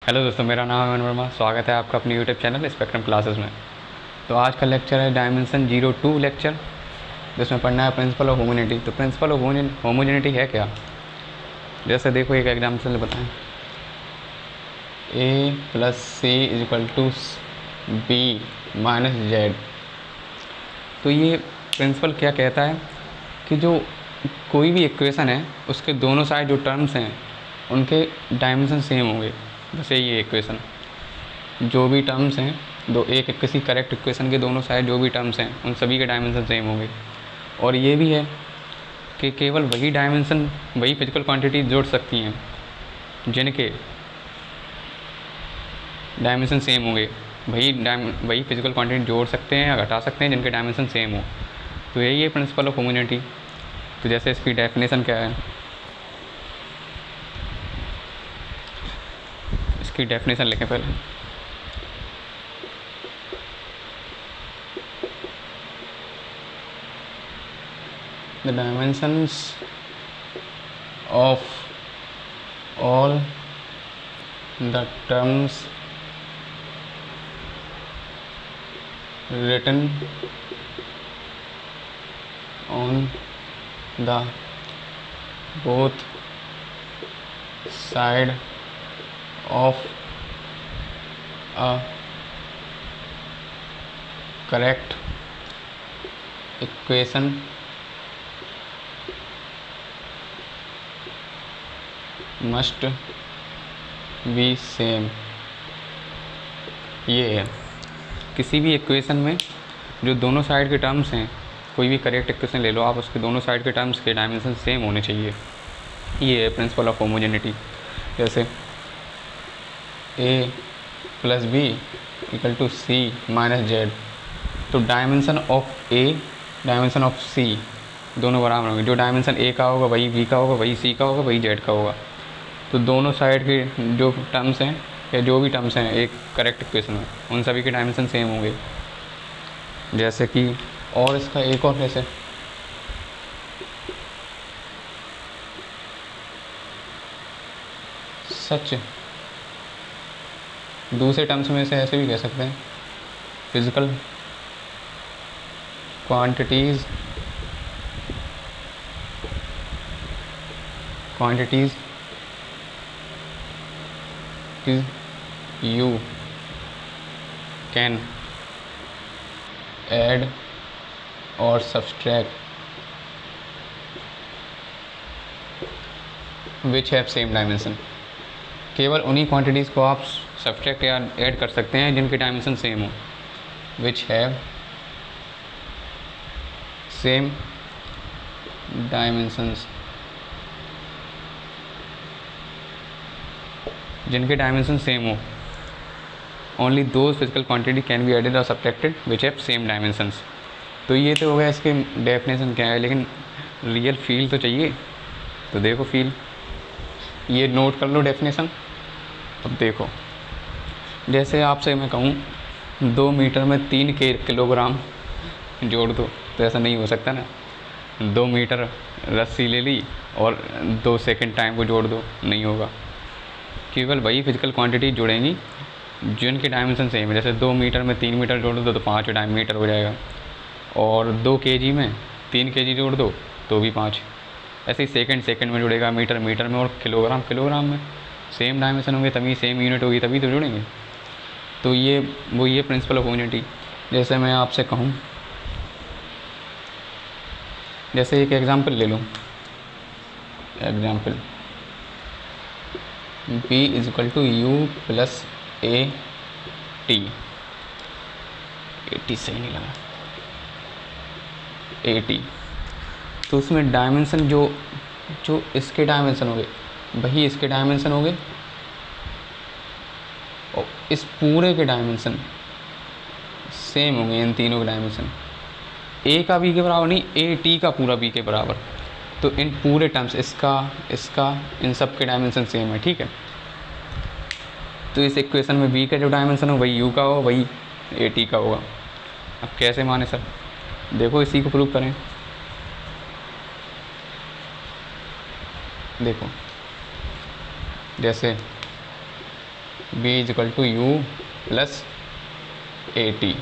Hello दोस्तों, मेरा नाम है अमन वर्मा। स्वागत है आपका अपने यूट्यूब चैनल स्पेक्ट्रम क्लासेस में। तो आज का लेक्चर है डायमेंशन 02 लेक्चर, जिसमें पढ़ना है प्रिंसिपल ऑफ होमोजेनिटी। तो प्रिंसिपल ऑफ होमोजेनिटी है क्या? जैसे देखो, एक एग्जाम्पल बताएं। a plus C is equal to B minus Z. तो ये प्रिंसिपल क्या कहता है कि जो कोई भी इक्वेशन है उसके दोनों साइड जो टर्म्स हैं उनके डायमेंशन सेम होंगे। जैसे ये इक्वेशन, जो भी टर्म्स हैं किसी करेक्ट इक्वेशन के दोनों साइड जो भी टर्म्स हैं उन सभी के डायमेंशन सेम होंगे। और ये भी है कि केवल वही डायमेंशन, वही फिजिकल क्वांटिटी जोड़ सकती हैं जिनके डायमेंशन सेम होंगे। वही फिजिकल क्वांटिटी जोड़ सकते हैं या घटा सकते हैं जिनके डायमेंशन सेम हो। तो यही है प्रिंसिपल ऑफ होमोजेनिटी। तो जैसे इसकी डेफिनेशन क्या है, इसकी डेफिनेशन लिखें पहले। The dimensions of all the terms written on the both side of a correct equation must be same। ये है, किसी भी इक्वेशन में जो दोनों साइड के टर्म्स हैं, कोई भी करेक्ट इक्वेशन ले लो आप, उसके दोनों साइड के टर्म्स के डायमेंशन सेम होने चाहिए। ये है प्रिंसिपल ऑफ होमोजेनिटी। जैसे a plus B equal to C minus Z, तो dimension of a dimension of c दोनों बराबर होंगे। जो डायमेंशन a का होगा वही b का होगा, वही c का होगा, वही z का होगा। तो दोनों साइड के जो टर्म्स हैं या जो भी टर्म्स हैं एक करेक्ट इक्वेशन में, उन सभी के डायमेंशन सेम होंगे। जैसे कि और इसका एक और कैसे, सच दूसरे टर्म्स में से ऐसे भी कह सकते हैं, physical quantities you can add or subtract which have same dimension। केवल उन्हीं क्वांटिटीज़ को आप सब्सट्रैक्ट या ऐड कर सकते हैं जिनके डायमेंशन सेम हो। which have same dimensions, जिनके डायमेंशन सेम हो। Only those physical quantity can be added और subtracted which have same dimensions. तो ये तो हो गया इसके डेफिनेशन क्या है, लेकिन रियल फील तो चाहिए। तो देखो फील, ये नोट कर लो डेफिनेशन। अब देखो, जैसे आपसे मैं कहूँ 2 मीटर में 3 किलोग्राम जोड़ दो, तो ऐसा नहीं हो सकता ना। 2 मीटर रस्सी ले ली और 2 सेकंड टाइम को जोड़ दो, नहीं होगा। केवल वही फिजिकल क्वांटिटी जुड़ेंगी जिनके डायमेंशन सेम है। जैसे 2 मीटर में 3 मीटर जोड़ दो तो 5 मीटर हो जाएगा, और 2 केजी में 3 केजी जोड़ दो तो भी 5। ऐसे ही सेकंड में जुड़ेगा, मीटर में, और किलोग्राम में। सेम डायमेंशन होंगे तभी सेम यूनिट होगी, तभी तो जुड़ेंगे। तो ये प्रिंसिपल ऑफ होमोजेनिटी। जैसे मैं आपसे कहूँ, जैसे एक एग्जाम्पल ले लूँ, example b is equal to U plus A T. सही नहीं लगा, ए टी। तो उसमें डायमेंशन जो इसके डायमेंशन होंगे वही इसके डायमेंशन होंगे, और इस पूरे के डायमेंशन सेम होंगे। इन तीनों के डायमेंशन a का b के बराबर नहीं, ए टी का पूरा b के बराबर। तो इन पूरे टर्म्स, इसका इन सब के डायमेंशन सेम है, ठीक है। तो इस इक्वेशन में b का जो डायमेंशन हो वही u का हो, वही ए टी का होगा। अब कैसे माने सर? देखो, इसी को प्रूव करें। देखो, जैसे B is equal to U plus A T.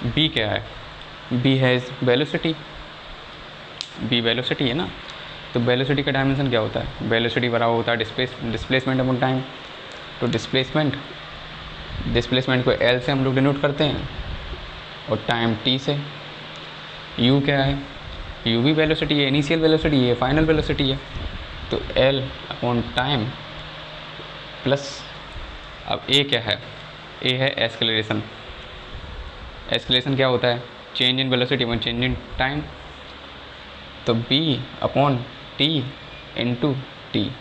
B क्या है? बी है वेलोसिटी, बी वेलोसिटी है ना। तो वेलोसिटी का डायमेंशन क्या होता है? वेलोसिटी बराबर होता है डिस्प्लेसमेंट अपॉन टाइम। तो डिस्प्लेसमेंट को एल से हम लोग डिनोट करते हैं और टाइम टी से। यू क्या है? यू भी वेलोसिटी है, इनिशियल वेलोसिटी है, फाइनल वेलोसिटी है। तो एल अपॉन टाइम प्लस, अब ए क्या है? ए है एस्केलेरेशन। एस्केलेरेशन क्या होता है? Change in velocity upon change in time. तो B upon T into T,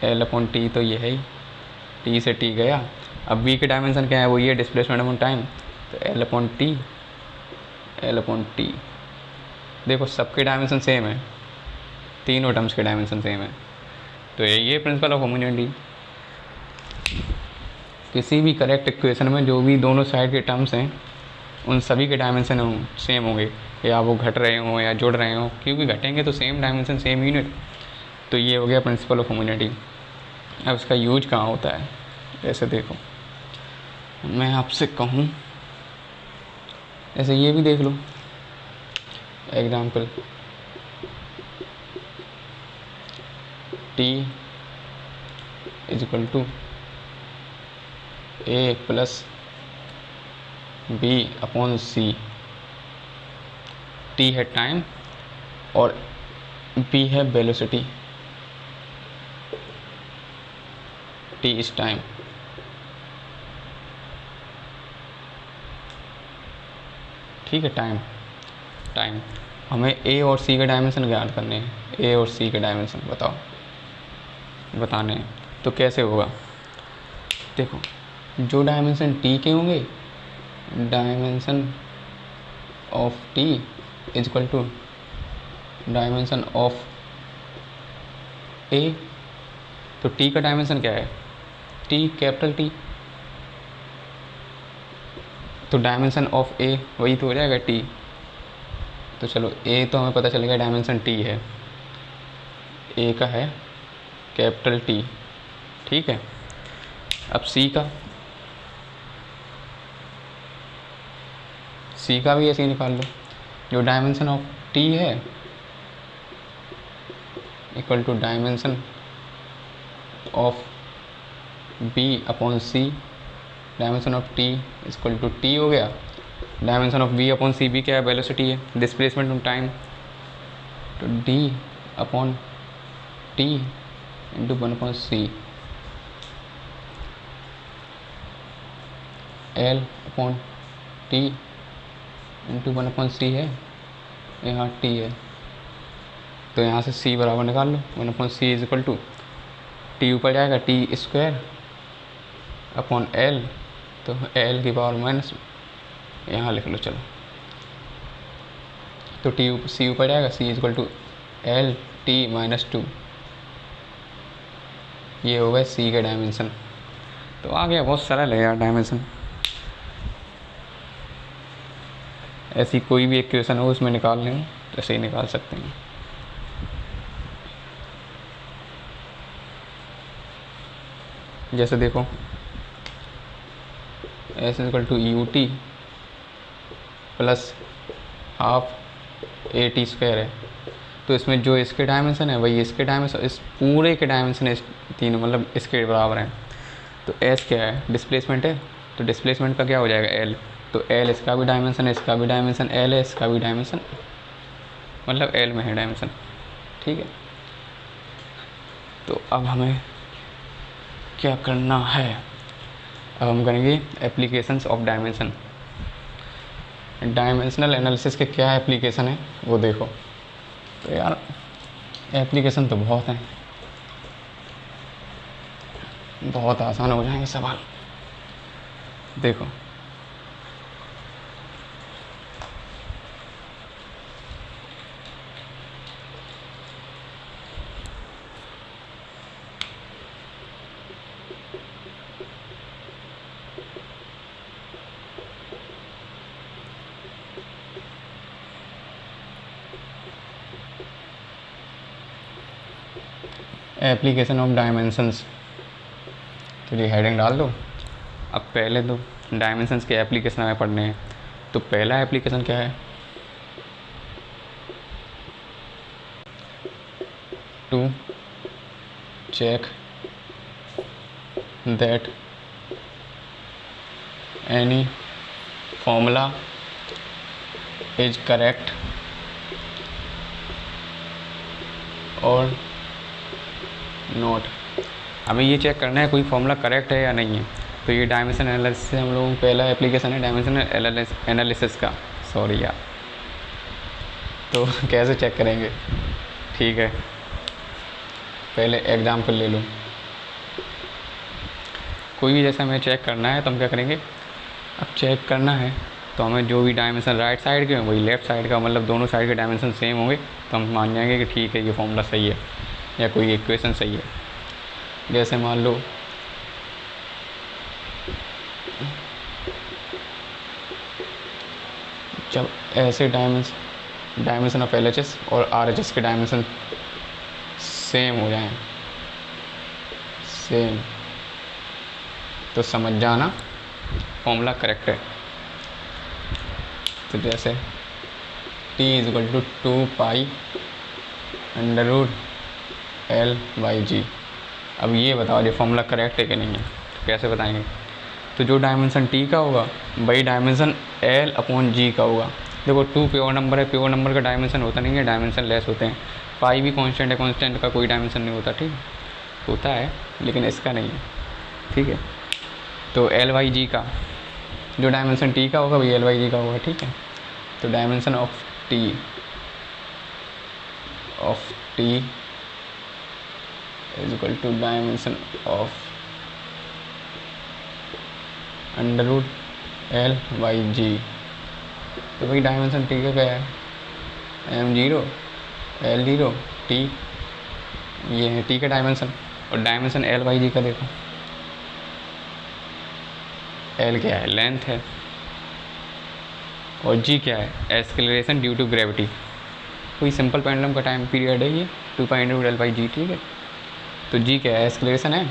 L upon T तो ये है ही, टी से टी गया। अब बी के डायमेंशन क्या है? वो ये डिस्प्लेसमेंट अपॉन टाइम। तो L upon T, L upon T. देखो सबके डायमेंशन सेम है, तीनों टर्म्स के डायमेंशन सेम है। तो ये प्रिंसिपल ऑफ होमोजेनिटी। किसी भी करेक्ट इक्वेशन में जो भी दोनों साइड के टर्म्स हैं उन सभी के डायमेंशन सेम होंगे, या वो घट रहे हों या जुड़ रहे हों, क्योंकि घटेंगे तो सेम डायमेंशन सेम यूनिट। तो ये हो गया प्रिंसिपल ऑफ होमोजेनिटी। अब इसका यूज कहाँ होता है? जैसे देखो, मैं आपसे कहूँ, ऐसे ये भी देख लो example, T is equal to A plus B upon C. T है टाइम और बी है वेलोसिटी। T is time. ठीक है, टाइम हमें ए और सी के डायमेंशन ज्ञात करने हैं। ए और सी के डायमेंशन बताने हैं। तो कैसे होगा? देखो, जो डायमेंशन टी के होंगे, dimension of T is equal to dimension of A. तो टी का डायमेंशन क्या है? T, capital T. तो डायमेंशन ऑफ ए वही तो हो जाएगा टी। तो चलो, ए तो हमें पता चल गया डायमेंशन टी है, ए का है कैपिटल टी। ठीक है, अब सी का भी ऐसे ही निकाल लो। जो डायमेंशन ऑफ टी है equal to dimension of B upon C. Dimension of T equal to T हो गया। Dimension of B upon C भी क्या है? वेलोसिटी है, डिस्प्लेसमेंट ऑफ टाइम। तो D upon T into 1 upon C. L upon T into 1 upon C है, यहाँ T है। तो यहाँ से सी बराबर निकाल लो। 1 upon C is equal to T ऊपर जाएगा, टी स्क्वायर अपॉन एल। तो एल की पावर माइनस, यहाँ लिख लो चलो। तो टी सी ऊपर जाएगा, C is equal to L T minus 2। ये हो गए सी के डायमेंशन। तो आ गया, बहुत सरल है यार डायमेंशन। ऐसी कोई भी इक्वेशन हो उसमें निकाल लें तो ऐसे ही निकाल सकते हैं। जैसे देखो, S equal to U T plus half A T square है। तो इसमें जो इसके डायमेंशन है वही इसके डायमेंशन, इस पूरे के डायमेंशन इस तीनों मतलब इसके बराबर हैं। तो एस क्या है? डिस्प्लेसमेंट है। तो डिस्प्लेसमेंट का क्या हो जाएगा? एल। तो एल इसका भी डायमेंशन है, इसका भी डायमेंशन एल है, इसका भी डायमेंशन मतलब एल में है डायमेंशन। ठीक है, तो अब हमें क्या करना है? अब हम करेंगे applications of dimension. Dimensional analysis के क्या एप्लीकेशन है वो देखो। तो यार एप्लीकेशन तो बहुत हैं, बहुत आसान हो जाएंगे सवाल। देखो, एप्लीकेशन ऑफ डायमेंशंस। तो ये हेडिंग डाल दो। अब पहले तो डायमेंशंस के एप्लीकेशन हमें पढ़ने हैं। तो पहला एप्लीकेशन क्या है, to check that any formula is correct और नॉट। हमें ये चेक करना है कोई फॉर्मूला करेक्ट है या नहीं है। तो ये डायमेंशन एनालिसिस से हम लोगों को पहला एप्लीकेशन है डायमेंशन एनालिसिस का, सॉरी यार। तो कैसे चेक करेंगे, ठीक है, पहले एग्जाम्पल ले लो। कोई भी जैसे हमें चेक करना है तो हम क्या करेंगे, अब चेक करना है तो हमें जो भी डायमेंशन राइट साइड के वही लेफ़्ट साइड का, मतलब दोनों साइड के डायमेंशन सेम होंगे तो हम मान जाएंगे कि ठीक है ये फॉर्मूला सही है या कोई इक्वेशन सही है। जैसे मान लो जब ऐसे डायमेंशन ऑफ LHS और RHS के डायमेंशन सेम हो जाएं, सेम, तो समझ जाना फॉर्मूला करेक्ट है। तो जैसे T = 2π √L/G। अब ये बताओ ये फॉर्मूला करेक्ट है कि नहीं है, तो कैसे बताएंगे। तो जो डायमेंशन T का होगा वही डायमेंशन L/G का होगा। देखो 2 प्योर नंबर है, प्योर नंबर का डायमेंशन होता नहीं है, डायमेंशन लेस होते हैं। पाई भी कांस्टेंट है, कांस्टेंट का कोई डायमेंशन नहीं होता, ठीक होता है लेकिन इसका नहीं है, ठीक है। तो L/G का जो डायमेंशन T का होगा वही L/G का होगा, ठीक है। तो dimension of T is equal to dimension of √L/G। तो भाई डायमेंशन T का क्या है, M0 L0 T, ये है T का डायमेंशन। और डायमेंशन L/G का देखो, L क्या है, लेंथ है, और G क्या है, एक्सेलरेशन ड्यू टू ग्रेविटी। कोई सिंपल पेंडुलम का टाइम पीरियड है ये 2π/L/G, ठीक है। तो G क्या है, एक्सेलरेशन है।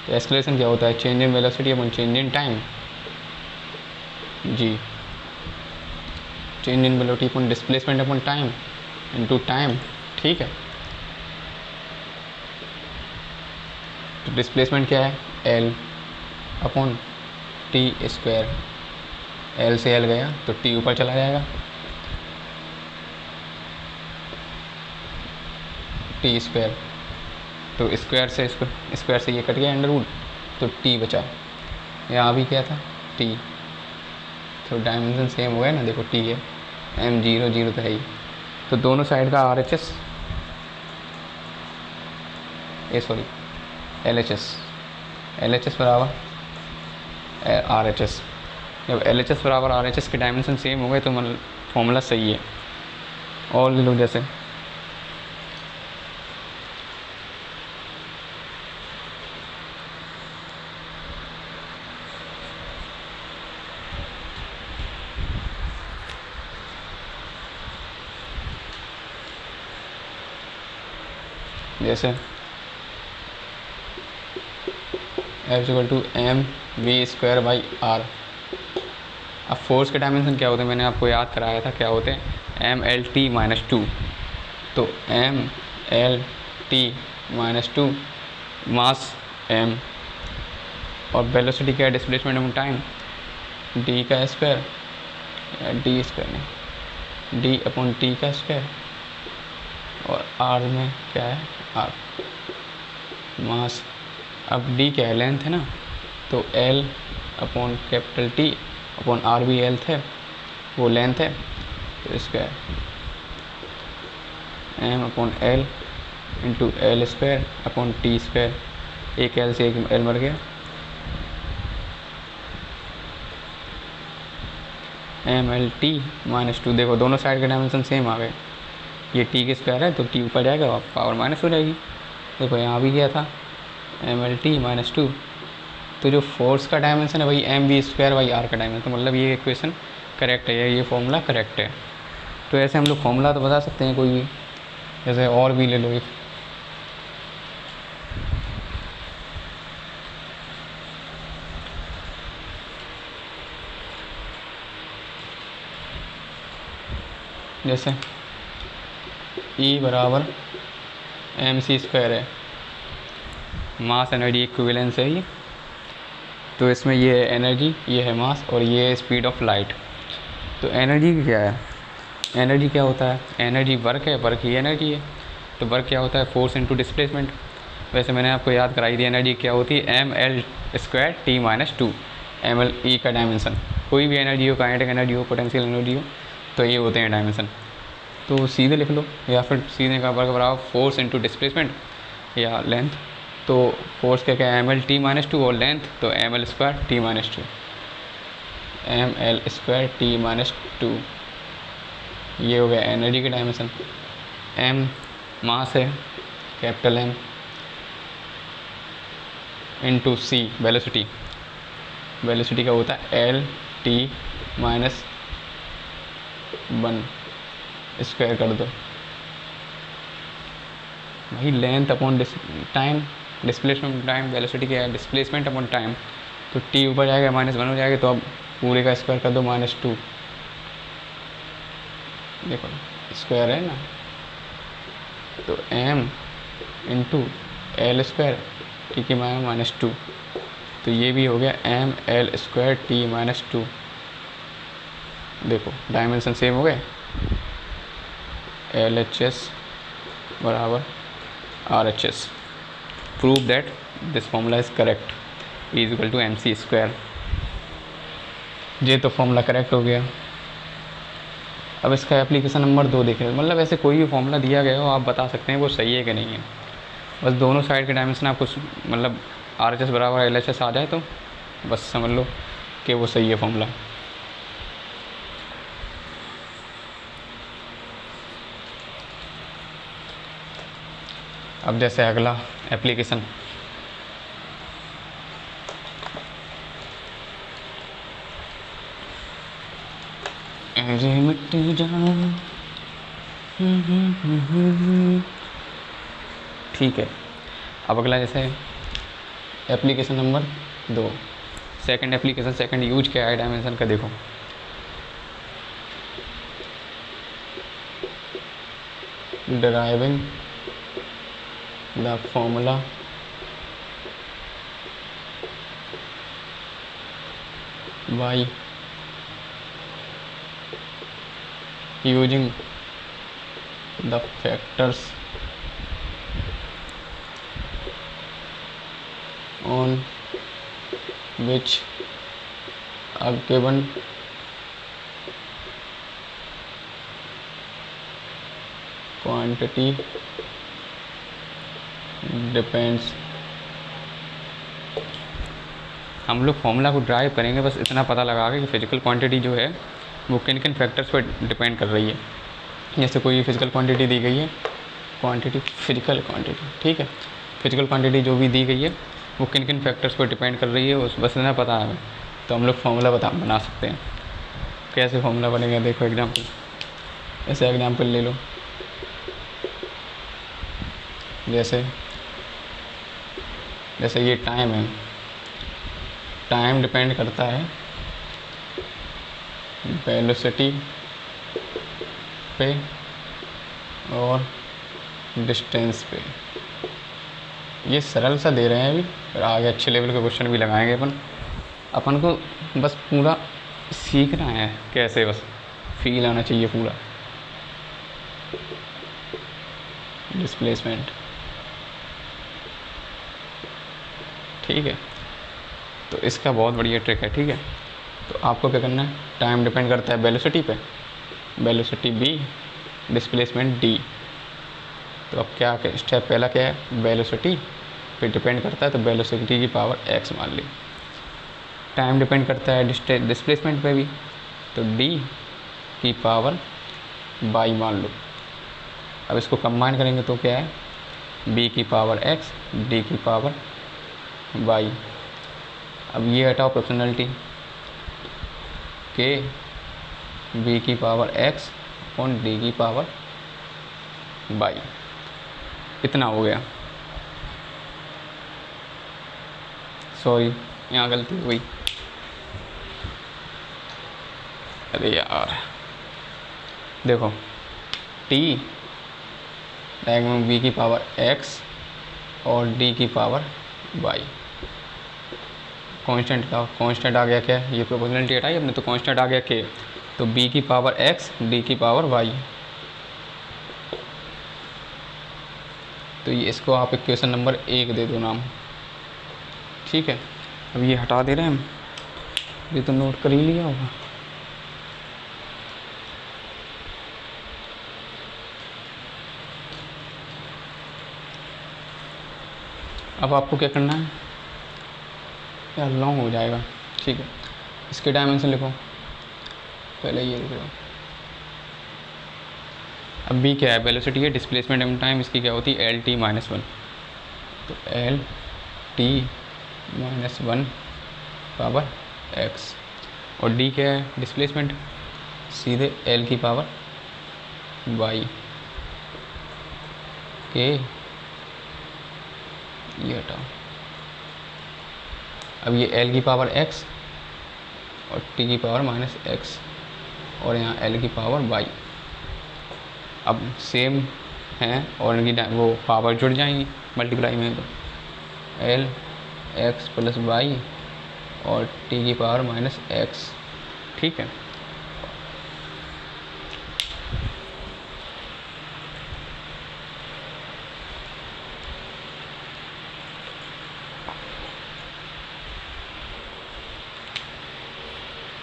तो एक्सेलरेशन क्या होता है, change in velocity upon change in time. G change in velocity upon displacement upon time into time, ठीक है। तो डिस्प्लेसमेंट क्या है, L/T²। L से L गया तो T ऊपर चला जाएगा, T²। तो स्क्वायर से ये कट गया अंडर रूट, तो T बचा। यहाँ भी क्या था, T। तो डायमेंशन सेम हो गया ना, देखो T है, M0 0 तो है ही। तो दोनों साइड का LHS बराबर RHS। जब LHS बराबर RHS के डायमेंशन सेम हो गए तो मतलब फॉर्मूला सही है। और ले लो जैसे F = mv²/r। अब फोर्स के डायमेंशन क्या होते हैं, मैंने आपको याद कराया था क्या होते हैं, mLt-2। तो mLt-2 मास m, और वेलोसिटी क्या है, डिस्प्लेसमेंट ऑफ टाइम d का स्क्वायर, d/t², और r में क्या है, r मास। अब d क्या है, लेंथ है ना, तो L/T/r भी लेंथ है, वो लेंथ है। तो इसका m/L × L²/T²। एक L से एक L मर गया, mLt-2। देखो दोनों साइड के डायमेंशन सेम आ गए, ये T के स्क्वायर है तो T ऊपर जाएगा और पावर माइनस हो जाएगी। देखो यहाँ भी क्या था, mLt-2। तो जो फोर्स का डायमेंशन है वही mv²/r का डायमेंशन, मतलब ये इक्वेशन करेक्ट है, ये फॉर्मूला करेक्ट है। तो ऐसे हम लोग फॉर्मूला तो बता सकते हैं कोई भी, जैसे और भी ले लो एक, जैसे E बराबर mc² है, मास एनर्जी इक्विवेलेंस है ये। तो इसमें ये है एनर्जी, ये है मास और ये है स्पीड ऑफ लाइट। तो एनर्जी क्या है, एनर्जी क्या होता है, एनर्जी वर्क है, वर्क ही एनर्जी है। तो वर्क क्या होता है, फोर्स इनटू डिस्प्लेसमेंट। वैसे मैंने आपको याद कराई थी एनर्जी क्या होती है, ml² t-2 ml E का डायमेंशन। कोई भी एनर्जी हो, काइनेटिक एनर्जी हो, पोटेंशियल एनर्जी हो, तो ये होते हैं डायमेंशन। तो सीधे लिख लो, या फिर सीधे का वर्क बराबर फोर्स इनटू डिस्प्लेसमेंट या लेंथ। तो फोर्स क्या क्या है, ml t-2 और लेंथ तो ml² t-2, ml² t-2। ये हो गया एनर्जी के डायमेंशन। m मास है, capital M, into c velocity. Velocity का होता है l t-1 स्क्वायर कर दो भाई, length upon time, displacement time, velocity क्या है, डिस्प्लेसमेंट अपॉन टाइम। तो t ऊपर जाएगा -1 हो जाएगा, तो अब पूरे का स्क्वायर कर दो -2। देखो स्क्वायर है ना, तो m इंटू l² t की -2। तो ये भी हो गया ml² t-2। देखो डायमेंशन सेम हो गए, LHS बराबर RHS। Prove that this formula is correct, E = mc²। ये तो फॉर्मूला करेक्ट हो गया। अब इसका एप्लीकेशन नंबर 2 देखें, मतलब ऐसे कोई भी फॉर्मूला दिया गया हो आप बता सकते हैं वो सही है कि नहीं है। बस दोनों साइड के डायमेंशन आपको मतलब RHS बराबर LHS आ जाए तो बस समझ लो कि वो सही है फॉर्मूला। अब जैसे अगला एप्लीकेशन, मिट्टी जान, ठीक है। अब अगला जैसे application number 2, second application, second use क्या है डायमेंशन का, देखो deriving the formula by using the factors on which a given quantity depends. हम लोग फॉर्मूला को ड्राइव करेंगे, बस इतना पता लगा के कि फिजिकल क्वांटिटी जो है वो किन किन फैक्टर्स पर डिपेंड कर रही है। जैसे कोई फिजिकल क्वांटिटी दी गई है, क्वांटिटी फिजिकल क्वांटिटी, ठीक है, फिजिकल क्वांटिटी जो भी दी गई है वो किन किन फैक्टर्स पर डिपेंड कर रही है, उस बस इतना पता है तो हम लोग फॉर्मूला बना सकते हैं। कैसे फॉर्मूला बनेगा, देखो एग्जाम्पल, ऐसे एग्जाम्पल ले लो, जैसे ये टाइम है, टाइम डिपेंड करता है वेलोसिटी पे और डिस्टेंस पे। ये सरल सा दे रहे हैं अभी, फिर आगे अच्छे लेवल के क्वेश्चन भी लगाएंगे अपन को बस पूरा सीखना है कैसे, बस फील आना चाहिए पूरा। डिस्प्लेसमेंट, ठीक है, तो इसका बहुत बढ़िया ट्रिक है, ठीक है। तो आपको क्या करना है, टाइम डिपेंड करता है वेलोसिटी पे, वेलोसिटी b, डिस्प्लेसमेंट d। तो अब क्या स्टेप पहला क्या है, वेलोसिटी पे डिपेंड करता है तो वेलोसिटी की पावर x मान ली। टाइम डिपेंड करता है डिस्प्लेसमेंट पे भी, तो d की पावर y मान लो। अब इसको कंबाइन करेंगे तो क्या है, b की पावर x, d की पावर y। अब ये हटाओ प्रोपोर्शनलिटी, के b की पावर x और d की पावर y, इतना हो गया। सॉरी यहाँ गलती हुई, अरे यार देखो टी डायगोनल बी की पावर एक्स और डी की पावर वाई। कांस्टेंट का कांस्टेंट आ गया क्या, ये प्रोपोर्शनलिटी हटाई अपने, तो कांस्टेंट आ गया के, तो बी की पावर एक्स डी की पावर वाई। तो ये इसको आप इक्वेशन नंबर 1 दे दो नाम। ठीक है, अब ये हटा दे रहे हैं हम, ये तो नोट कर ही लिया होगा। अब आपको क्या करना है यार, लॉन्ग हो जाएगा। ठीक है, इसके डायमेंशन लिखो पहले, ये लिखो। अब बी क्या है, वेलोसिटी है, डिस्प्लेसमेंट एम टाइम इसकी क्या होती है, एल टी माइनस वन। तो L T minus one power x. और डी क्या है, डिस्प्लेसमेंट, सीधे एल की पावर वाई के, ये हटाओ। अब ये एल की पावर एक्स और टी की पावर माइनस एक्स और यहाँ एल की पावर वाई। अब सेम हैं और इनकी वो पावर जुड़ जाएंगी मल्टीप्लाई में, तो एल एक्स प्लस वाई और टी की पावर माइनस एक्स। ठीक है,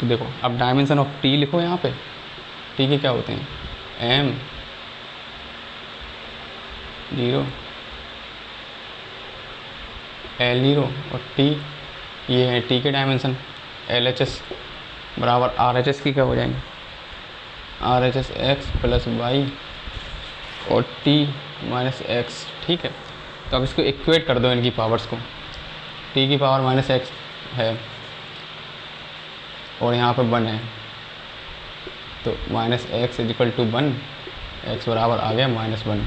तो देखो अब डायमेंशन ऑफ टी लिखो यहाँ पे। टी के क्या होते हैं, एम 0 एल 0 और टी, ये है टी के डायमेंशन। एल एच एस बराबर आर एच एस की क्या हो जाएंगे, R H S X plus Y और टी माइनस एक्स। ठीक है, तो अब इसको इक्वेट कर दो इनकी पावर्स को। टी की पावर माइनस एक्स है और यहाँ पे 1 है, तो minus X is equal to 1, X बराबर आ गया -1।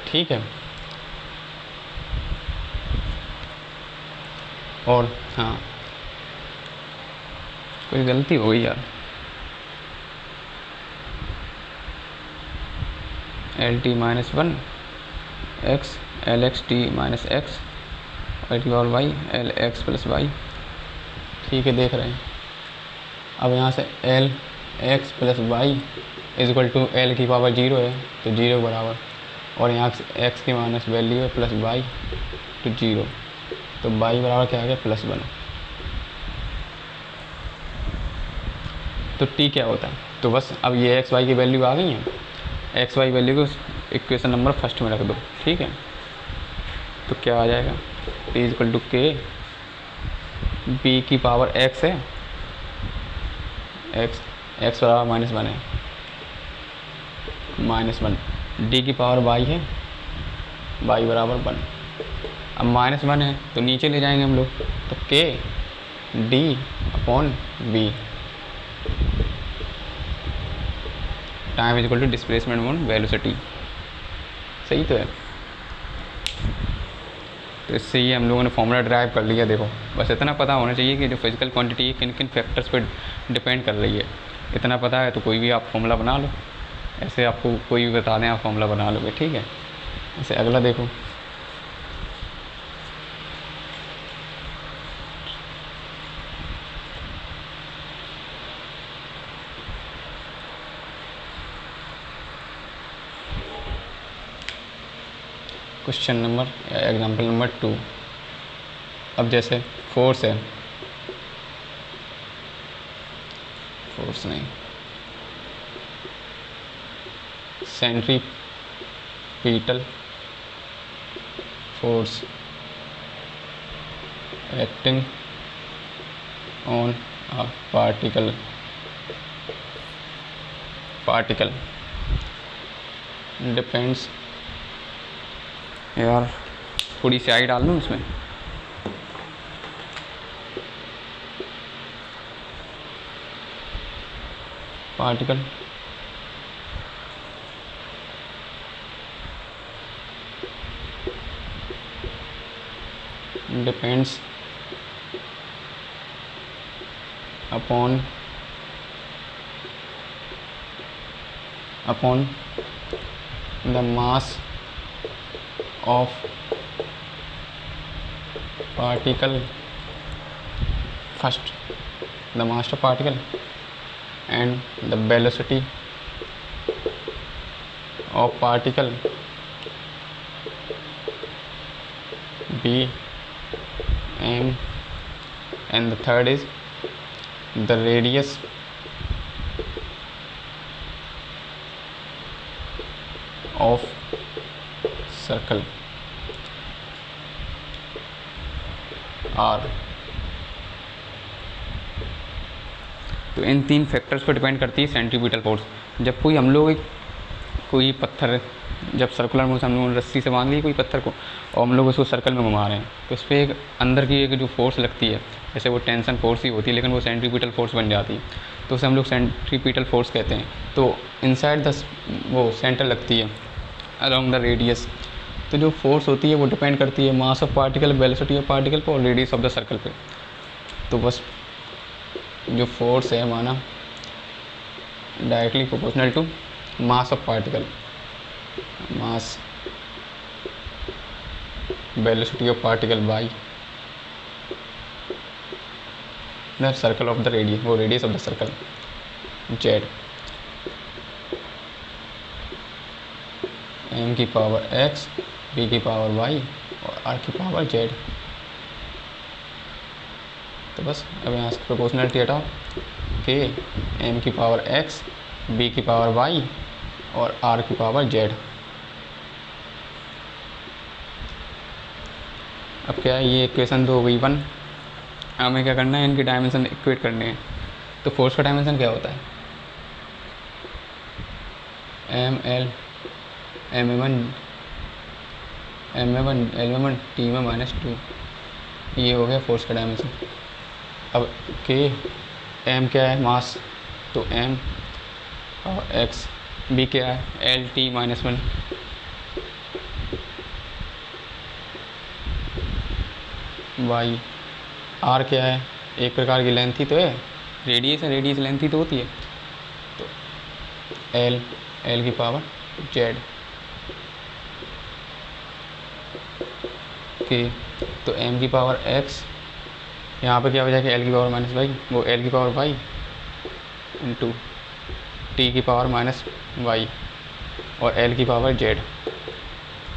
ठीक है, और हाँ कोई गलती हो गई यार, L T minus one X L X T minus X L T और Y L X plus Y. ठीक है, देख रहे हैं। अब यहाँ से L X plus Y is equal to L की पावर 0 है तो 0 बराबर, और यहाँ से एक्स की माइनस वैल्यू है प्लस वाई टू 0, तो वाई बराबर क्या आ गया +1। तो टी क्या होता है, तो बस अब ये एक्स वाई की वैल्यू आ गई है, एक्स वाई वैल्यू को इक्वेशन नंबर फर्स्ट में रख दो। ठीक है, तो क्या आ जाएगा, टी इज इक्वल टू के, बी की पावर एक्स है, एक्स बराबर -1 है, -1, डी की पावर वाई है, वाई बराबर 1। अब -1 है तो नीचे ले जाएंगे हम लोग, तो के D upon B time is equal to displacement on velocity. सही तो है, तो इससे ये हम लोगों ने फॉर्मूला ड्राइव कर लिया। देखो बस इतना पता होना चाहिए कि जो फिजिकल क्वांटिटी किन किन फैक्टर्स पे डिपेंड कर रही है, इतना पता है तो कोई भी आप फॉर्मूला बना लो। ऐसे आपको कोई भी बता दें आप फॉर्मूला बना लोगे। ठीक है, ऐसे अगला देखो, क्वेश्चन नंबर एग्जाम्पल नंबर 2। अब जैसे फोर्स है, फोर्स नहीं, centripetal force acting on a particle depends, यार थोड़ी सी आई डाल दूँ इसमें, particle depends upon upon the mass of particle first, the mass of particle and the velocity of particle b m, and the third is the radius of circle r। तो इन 3 factors पर depend करती है centripetal force. जब कोई हम लोग कोई पत्थर, जब सर्कुलर मोशन हम लोग रस्सी से बांध ली कोई पत्थर को और हम लोग उसको सर्कल में घुमा रहे हैं, तो उस पर एक अंदर की एक जो फोर्स लगती है, जैसे वो टेंशन फोर्स ही होती है लेकिन वो सेंट्रीपिटल फोर्स बन जाती है, तो उसे हम लोग सेंट्रीपिटल फोर्स कहते हैं। तो इनसाइड द वो सेंटर लगती है अराउंड द रेडियस। तो जो फोर्स होती है वो डिपेंड करती है मास of particle, velocity of particle पर और रेडियस ऑफ द सर्कल पे। तो बस जो फोर्स है हमारा directly proportional to mass of particle, mass velocity of particle by the circle of the radius, वो radius of the circle Z, M की पावर एक्स, बी की पावर वाई और आर की पावर जेड। तो बस अब यहाँ से प्रोपोर्शनलिटी हटाओ के एम की पावर एक्स, बी की पावर वाई और आर की पावर जेड। अब क्या है, ये इक्वेशन तो हो गई 1। हमें क्या करना है, इनके डायमेंशन इक्वेट करने हैं। तो फोर्स का डायमेंशन क्या होता है, M L M A one L में 1 टी में -2, ये हो गया फोर्स का डायमेंशन। अब के एम क्या है मास, तो एम और एक्स, बी क्या है एल टी -1, वाई, आर क्या है एक प्रकार की लेंथ ही तो है, रेडियस है, रेडियस लेंथ ही तो होती है, तो एल की पावर जेड के। तो एम की पावर एक्स, यहाँ पे क्या हो जाएगा एल की पावर -वाई, वो एल की पावर वाई इंटू टी की पावर -वाई और एल की पावर जेड।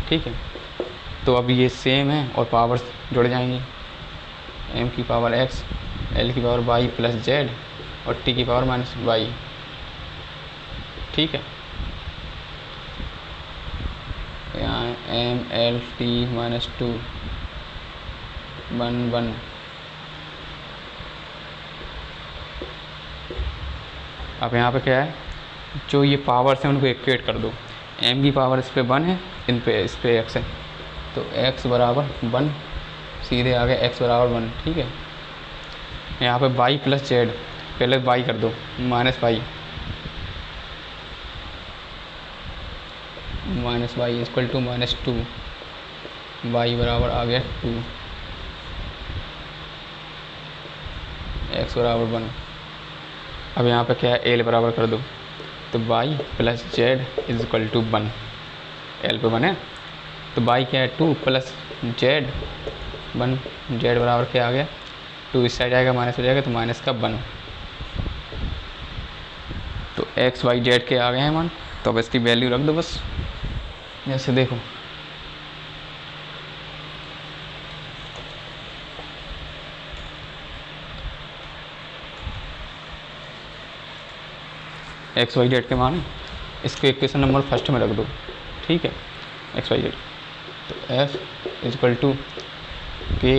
ठीक है, तो अब ये सेम है और पावर्स जुड़ जाएंगी, एम की पावर एक्स, एल की पावर वाई प्लस जेड और टी की पावर -वाई। ठीक है, यहाँ एम एल टी -2 1 1। अब यहाँ पे क्या है, जो ये पावर्स हैं उनको इक्वेट कर दो। एम की पावर इस पे 1 है, इस पे एक्स है, तो x बराबर 1, सीधे आ गया x बराबर 1। ठीक है, यहाँ पे y प्लस जेड, पहले y कर दो -y, -y equal to -2, y बराबर आ गया 2, x बराबर 1। अब यहाँ पे क्या है l बराबर कर दो, तो y plus Z is equal to 1, l पे 1 है, तो y क्या है 2 प्लस जेड 1, जेड बराबर क्या आ गया 2, इस साइड आएगा माइनस हो जाएगा तो माइनस का 1। तो एक्स वाई जेड के आ गए हैं मान, तो अब इसकी वैल्यू रख दो बस, जैसे देखो एक्स वाई जेड के मान इसके इक्वेशन नंबर फर्स्ट में रख दो। ठीक है, एक्स वाई जेड, तो एफ इजकल टू के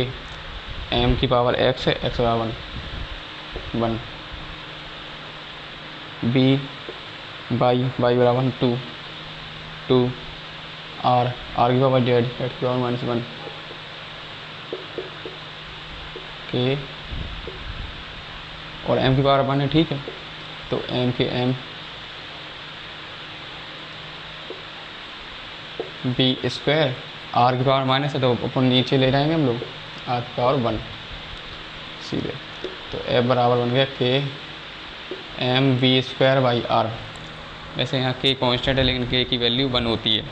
एम की पावर एक्स है, एक्स बराबर 1, बी बाई बराबर 2 आर की पावर जेड की पावर -1 के और एम की पावर 1 है। ठीक है, तो एम के एम बी स्क्वायर, आर की पावर माइनस है तो ऊपर नीचे ले जाएंगे हम लोग, आर की पावर 1 सीधे, तो एफ बराबर बन गया के M B square by R. वैसे यहाँ के कांस्टेंट है लेकिन के की वैल्यू 1 होती है।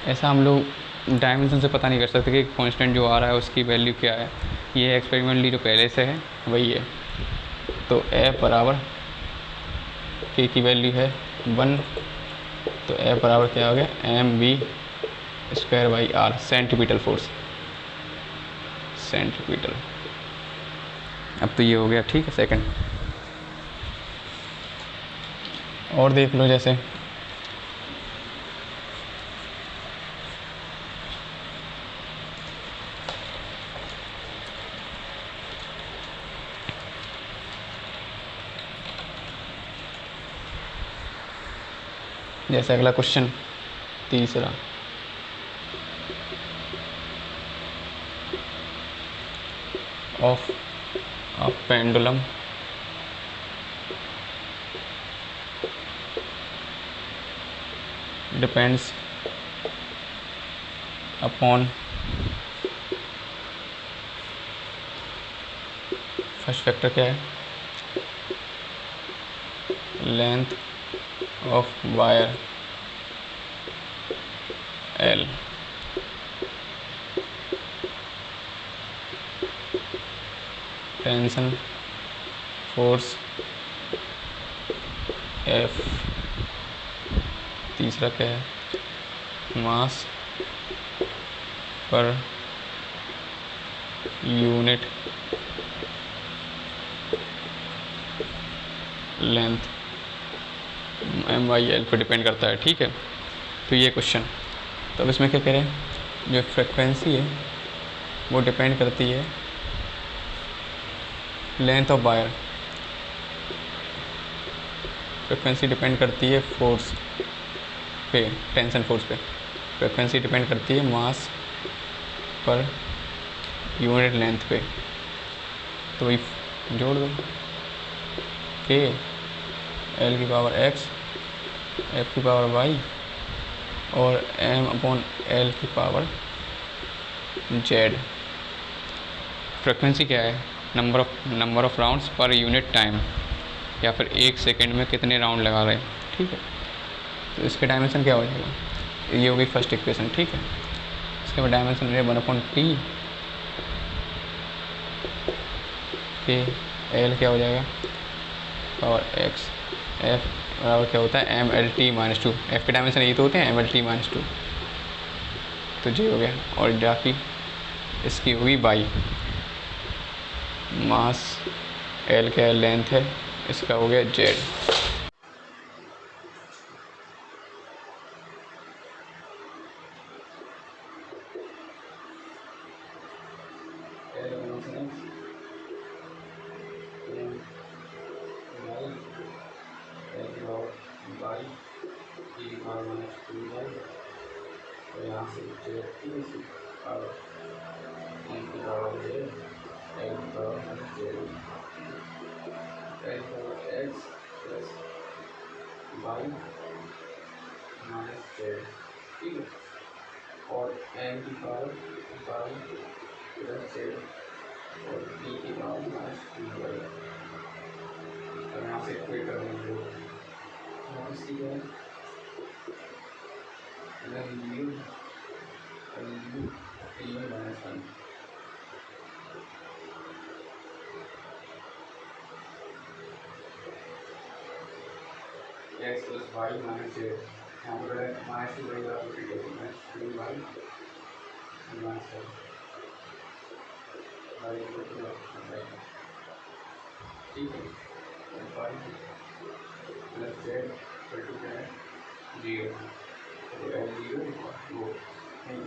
ऐसा हम लोग डायमेंशन से पता नहीं कर सकते कि कांस्टेंट जो आ रहा है उसकी वैल्यू क्या है। ये एक्सपेरिमेंटली जो पहले से है वही है। तो एफ बराबर के की वैल्यू है 1, तो एफ बराबर क्या हो गया mv²/r सेंटीमीटर फोर्स, सेंटीमीटर। अब तो ये हो गया, ठीक है। सेकंड और देख लो, जैसे अगला क्वेश्चन तीसरा, of a pendulum depends upon first factor क्या है, length of wire L, tension force F, तीसरा क्या है, मास पर यूनिट लेंथ MYL पर डिपेंड करता है, ठीक है। तो ये क्वेश्चन, तो अब इसमें क्या कह रहे हैं, जो फ्रिक्वेंसी है वो डिपेंड करती है length of wire, frequency depend करती है फोर्स पे, टेंशन फोर्स पे, फ्रिक्वेंसी डिपेंड करती है मास पर यूनिट लेंथ पे। तो वही जोड़ दो, के L की पावर x, F की पावर y और M/L की पावर z। फ्रिक्वेंसी क्या है, number of rounds per unit time, या फिर एक सेकंड में कितने राउंड लगा रहे हैं, ठीक है। तो इसके डायमेंशन क्या हो जाएगा, ये होगी फर्स्ट इक्वेशन, ठीक है। इसके बाद डायमेंशन है 1/t, के L क्या हो जाएगा पावर x, F बराबर क्या होता है MLT-2, F के डायमेंशन यही तो होते हैं MLT-2, तो J हो गया। और बाकी इसकी होगी y, मास L क्या लेंथ है, इसका हो गया Z। और m की पावर प्लस z और p की पावर -2y, और यहाँ से इक्वेट कर देंगे और इसकी क्या है u -1 x plus y minus z, यहाँ पर -2y बराबर -2y minus y ठीक है, y प्लस z इक्वल टू क्या है 0, तो L0 वो नहीं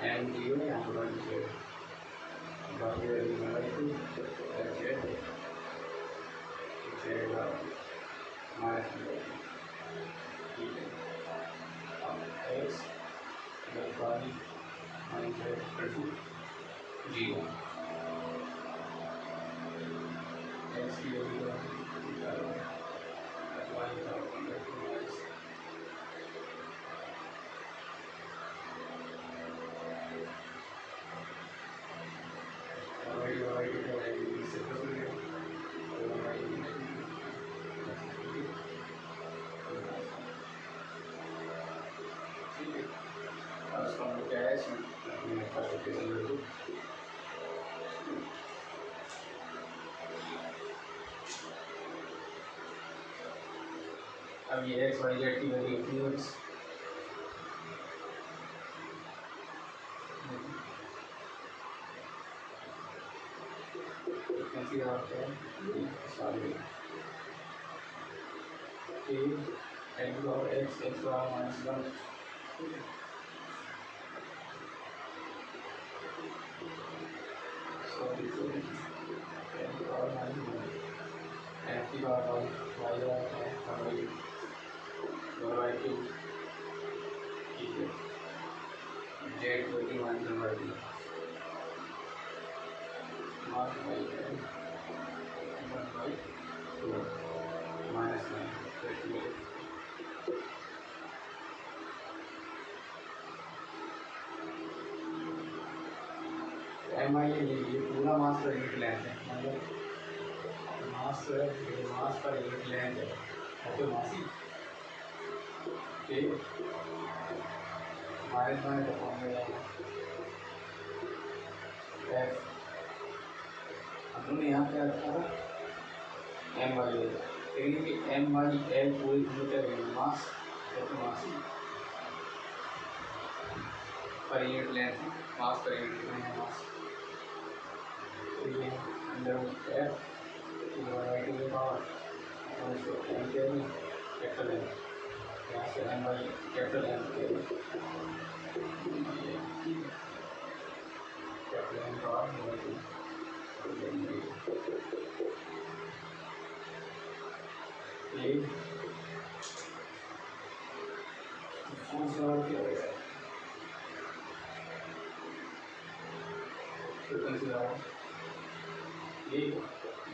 n0 यहाँ पर 1 बाकी वैल्यू हमारी थी z माइनस ठीक है, अब x plus y minus z equal to 0, x की वैल्यू अब ये एक्स वाई जेड की वैल्यू अपनी होगी, फ्रीक्वेंसी आपका है एक्स और X bar minus one, sorry X bar minus one, F की bar Y bar Y Q, ठीक है, जेड को की minus one by mark by one by two minus nine, M I ये पूरा मास पर यूनिट लेंथ है, मतलब मास per unit length है, और तो मासी ठीक माइनस वन का फॉर्म में एफ, हमने यहाँ क्या रखा था एम वाई एल, लेकिन कि एम वाई एल पूरी मीटर मास तो मासी पर यूनिट लेंथ, मास पर यूनिट लेंथ मास, तो ये under F Y to power M के कैपिटल एम, यहाँ से एम वाई कैपिटल एम के capital M power Y to ये कौन सा और क्या होगा फ्रीक्वेंसी आवर ये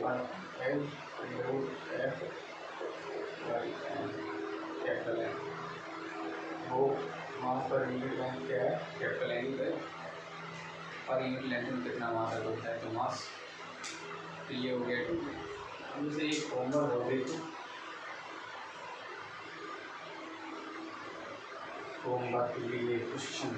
one L root F Y M capital M, वो मास पर यूनिट लेंथ क्या है capital M per unit length में कितना मास होता है, तो मास तो ये हो गया टू, हम इसे एक होमवर्क हो गई, होमवर्क के लिए क्वेश्चन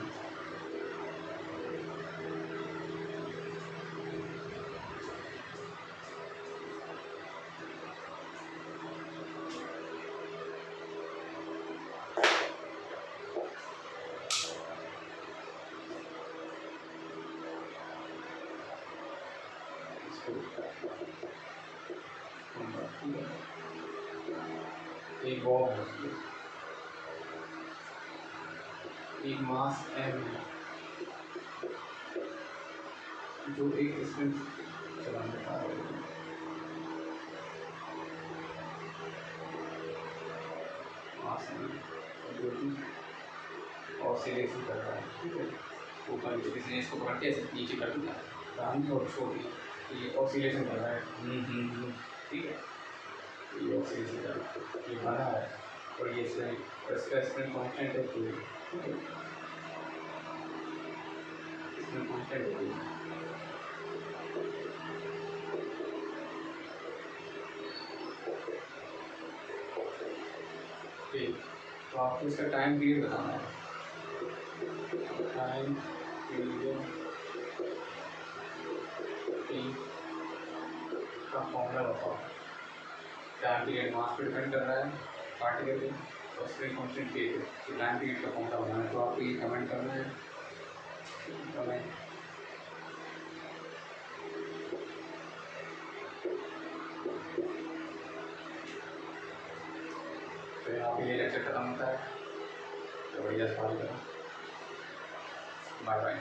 एक बॉब होती है, एक मास एम है जो एक इसमें चलाने का मास एम जो कि ऑसिलेशन कर रहा है, ठीक है, ऊपर नीचे इसको पकड़ के नीचे कर दिया दानी और छोड़ दिया, ये ऑसिलेशन कर रहा है, ठीक है, ये ऑक्सीजन का ये बना है और ये इसका स्प्रिंग कांस्टेंट है, ठीक है, स्प्रिंग कांस्टेंट है, ठीक, तो आपको इसका टाइम पीरियड बताना है, टाइम पीरियड का फॉर्मूला बताओ, टाइम पीरियड मास पर डिपेंड कर रहा है पार्टिकल पे और स्प्रिंग कांस्टेंट के, तो टाइम पीरियड का फॉर्मूला बनाना है, तो आपको ये कमेंट करना है, कमेंट तो यहाँ पे ये लेक्चर खत्म होता है, तो बढ़िया सवाल करो, बाय बाय।